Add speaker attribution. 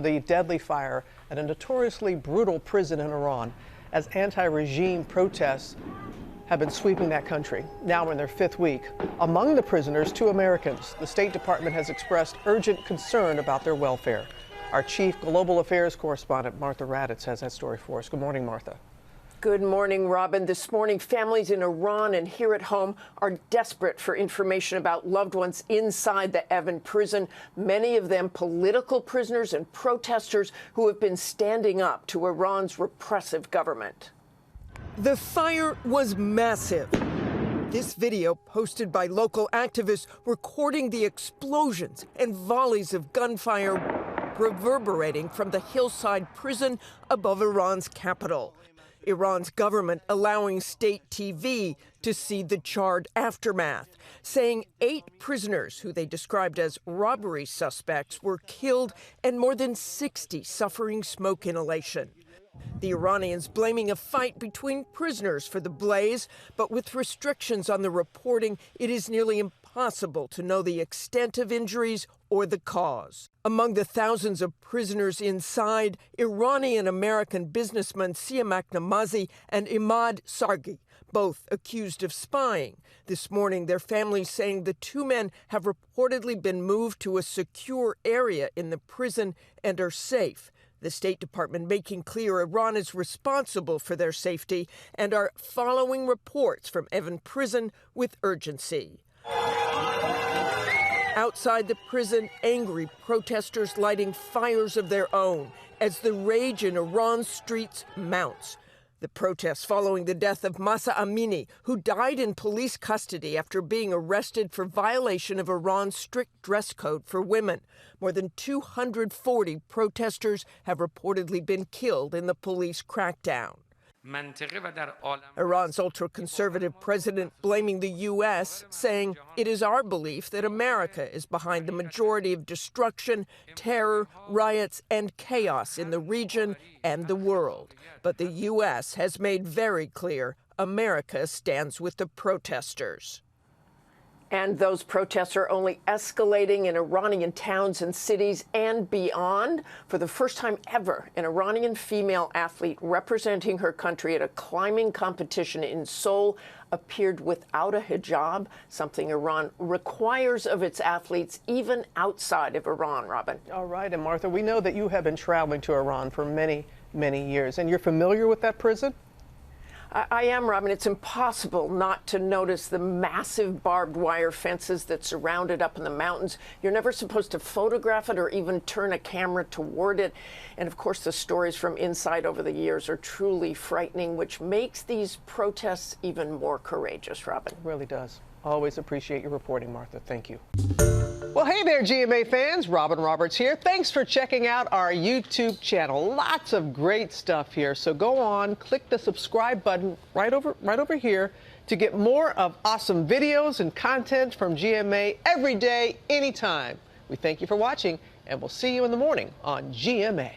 Speaker 1: The deadly fire at a notoriously brutal prison in Iran as anti-regime protests have been sweeping that country. Now in their 5th week. Among the prisoners, 2 Americans. The State Department has expressed urgent concern about their welfare. Our chief global affairs correspondent, Martha Raddatz, has that story for us. Good morning, Martha.
Speaker 2: Good morning, Robin. This morning, families in Iran and here at home are desperate for information about loved ones inside the Evin prison, many of them political prisoners and protesters who have been standing up to Iran's repressive government. The fire was massive. This video, posted by local activists, recording the explosions and volleys of gunfire reverberating from the hillside prison above Iran's capital. Iran's government allowing state TV to see the charred aftermath, saying 8 prisoners, who they described as robbery suspects, were killed and more than 60 suffering smoke inhalation. The Iranians blaming a fight between prisoners for the blaze, but with restrictions on the reporting, it is nearly impossible to know the extent of injuries or the cause. Among the thousands of prisoners inside, Iranian-American businessmen Siamak Namazi and Imad Sargi, both accused of spying. This morning, their families saying the 2 men have reportedly been moved to a secure area in the prison and are safe. The State Department making clear Iran is responsible for their safety and are following reports from Evin prison with urgency. Outside the prison, angry protesters lighting fires of their own as the rage in Iran's streets mounts. The protests following the death of Mahsa Amini, who died in police custody after being arrested for violation of Iran's strict dress code for women. More than 240 protesters have reportedly been killed in the police crackdown. Iran's ultra-conservative president blaming the U.S., saying it is our belief that America is behind the majority of destruction, terror, riots, and chaos in the region and the world. But the U.S. has made very clear America stands with the protesters. And those protests are only escalating in Iranian towns and cities and beyond. For the first time ever, an Iranian female athlete representing her country at a climbing competition in Seoul appeared without a hijab, something Iran requires of its athletes even outside of Iran, Robin.
Speaker 1: All right, and Martha, we know that you have been traveling to Iran for many, many years, and you're familiar with that prison?
Speaker 2: I am, Robin. It's impossible not to notice the massive barbed wire fences that surround it up in the mountains. You're never supposed to photograph it or even turn a camera toward it. And of course, the stories from inside over the years are truly frightening, which makes these protests even more courageous, Robin.
Speaker 1: It really does. Always appreciate your reporting, Martha. Thank you. Well, hey there, GMA fans. Robin Roberts here. Thanks for checking out our YouTube channel. Lots of great stuff here. So go on, click the subscribe button right over here to get more of awesome videos and content from GMA every day, anytime. We thank you for watching, and we'll see you in the morning on GMA.